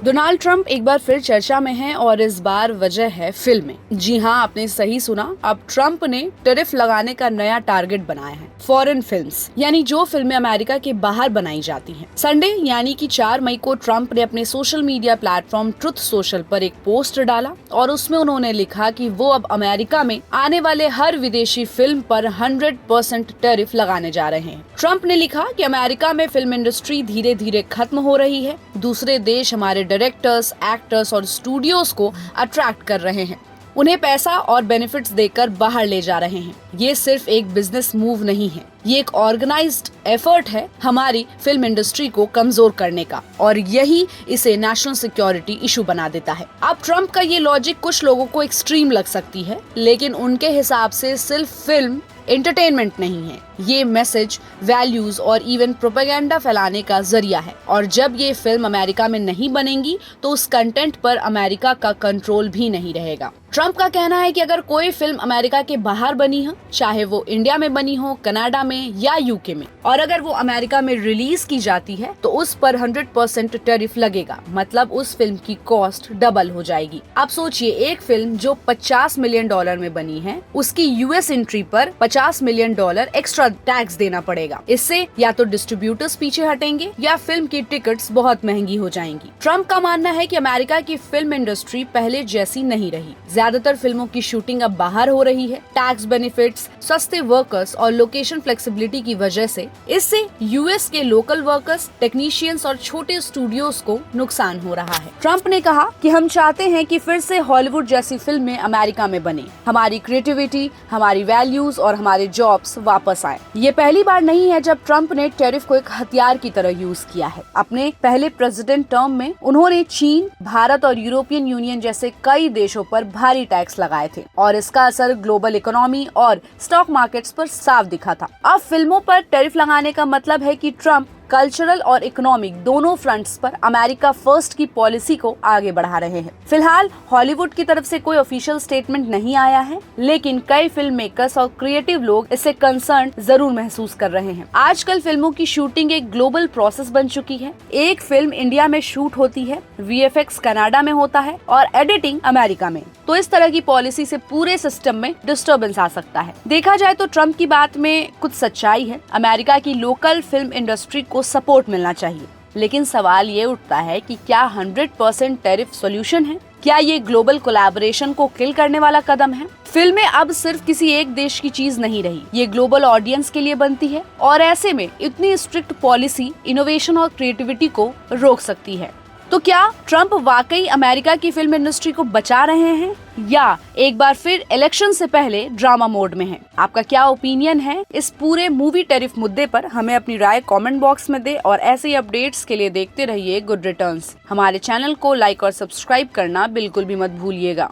Donald Trump एक बार फिर चर्चा में हैं और इस बार वजह है फिल्में। जी हाँ, आपने सही सुना। अब ट्रंप ने टैरिफ लगाने का नया टारगेट बनाया है, फॉरेन फिल्म्स, यानी जो फिल्में अमेरिका के बाहर बनाई जाती हैं। संडे यानी कि 4 मई को ट्रंप ने अपने social media platform truth social पर एक पोस्ट डाला और उसमें उन्होंने लिखा कि वो अब अमेरिका में आने वाले हर विदेशी फिल्म पर 100% टैरिफ लगाने जा रहे हैं। ट्रंप ने लिखा कि अमेरिका में फिल्म इंडस्ट्री धीरे धीरे खत्म हो रही है। दूसरे देश हमारे डायरेक्टर्स, एक्टर्स और स्टूडियोज को अट्रैक्ट कर रहे हैं, उन्हें पैसा और बेनिफिट्स देकर बाहर ले जा रहे हैं। ये सिर्फ एक बिजनेस मूव नहीं है, ये एक ऑर्गेनाइज्ड एफर्ट है हमारी फिल्म इंडस्ट्री को कमजोर करने का, और यही इसे नेशनल सिक्योरिटी इशू बना देता है। अब ट्रंप का ये लॉजिक कुछ लोगों को एक्सट्रीम लग सकती है, लेकिन उनके हिसाब से सिर्फ फिल्म एंटरटेनमेंट नहीं है, ये मैसेज, वैल्यूज और इवन प्रोपेगेंडा फैलाने का जरिया है। और जब ये फिल्म अमेरिका में नहीं बनेंगी तो उस कंटेंट पर अमेरिका का कंट्रोल भी नहीं रहेगा। ट्रंप का कहना है कि अगर कोई फिल्म अमेरिका के बाहर बनी हो, चाहे वो इंडिया में बनी हो, कनाडा में या यूके में, और अगर वो अमेरिका में रिलीज की जाती है तो उस पर 100% टैरिफ लगेगा। मतलब उस फिल्म की कॉस्ट डबल हो जाएगी। आप सोचिए, एक फिल्म जो $50 मिलियन में बनी है, उसकी यूएस एंट्री पर $50 मिलियन एक्स्ट्रा टैक्स देना पड़ेगा। इससे या तो डिस्ट्रीब्यूटर्स पीछे हटेंगे या फिल्म की टिकट्स बहुत महंगी हो जाएंगी। ट्रंप का मानना है कि अमेरिका की फिल्म इंडस्ट्री पहले जैसी नहीं रही। ज्यादातर फिल्मों की शूटिंग अब बाहर हो रही है। टैक्स बेनिफिट्स, सस्ते वर्कर्स और लोकेशन फ्लेक्सिबिलिटी की वजह से इससे यूएस के लोकल वर्कर्स, टेक्नीशियंस और छोटे स्टूडियोज को नुकसान हो रहा है। ट्रंप ने कहा कि हम चाहते हैं कि फिर से हॉलीवुड जैसी फिल्में अमेरिका में बने, हमारी क्रिएटिविटी, हमारी वैल्यूज और हमारे जॉब्स वापस आए। ये पहली बार नहीं है जब ट्रंप ने टैरिफ को एक हथियार की तरह यूज किया है। अपने पहले प्रेसिडेंट टर्म में उन्होंने चीन, भारत और यूरोपियन यूनियन जैसे कई देशों पर भारी टैक्स लगाए थे और इसका असर ग्लोबल इकोनॉमी और स्टॉक मार्केट्स पर साफ दिखा था। अब फिल्मों पर टैरिफ लगाने का मतलब है कि ट्रंप कल्चरल और इकोनॉमिक दोनों फ्रंट्स पर अमेरिका फर्स्ट की पॉलिसी को आगे बढ़ा रहे हैं। फिलहाल हॉलीवुड की तरफ से कोई ऑफिशियल स्टेटमेंट नहीं आया है, लेकिन कई फिल्म मेकर्स और क्रिएटिव लोग इससे कंसर्न जरूर महसूस कर रहे हैं। आजकल फिल्मों की शूटिंग एक ग्लोबल प्रोसेस बन चुकी है। एक फिल्म इंडिया में शूट होती है, वीएफएक्स कनाडा में होता है और एडिटिंग अमेरिका में। तो इस तरह की पॉलिसी से पूरे सिस्टम में डिस्टर्बेंस आ सकता है। देखा जाए तो ट्रंप की बात में कुछ सच्चाई है। अमेरिका की लोकल फिल्म इंडस्ट्री को सपोर्ट मिलना चाहिए, लेकिन सवाल ये उठता है कि क्या 100% टैरिफ सॉल्यूशन है? क्या ये ग्लोबल कोलैबोरेशन को किल करने वाला कदम है? फिल्में अब सिर्फ किसी एक देश की चीज नहीं रही, ये ग्लोबल ऑडियंस के लिए बनती है और ऐसे में इतनी स्ट्रिक्ट पॉलिसी इनोवेशन और क्रिएटिविटी को रोक सकती है। तो क्या ट्रंप वाकई अमेरिका की फिल्म इंडस्ट्री को बचा रहे हैं या एक बार फिर इलेक्शन से पहले ड्रामा मोड में हैं? आपका क्या ओपिनियन है इस पूरे मूवी टैरिफ मुद्दे पर? हमें अपनी राय कमेंट बॉक्स में दे और ऐसे ही अपडेट्स के लिए देखते रहिए गुड रिटर्न्स। हमारे चैनल को लाइक और सब्सक्राइब करना बिल्कुल भी मत भूलिएगा।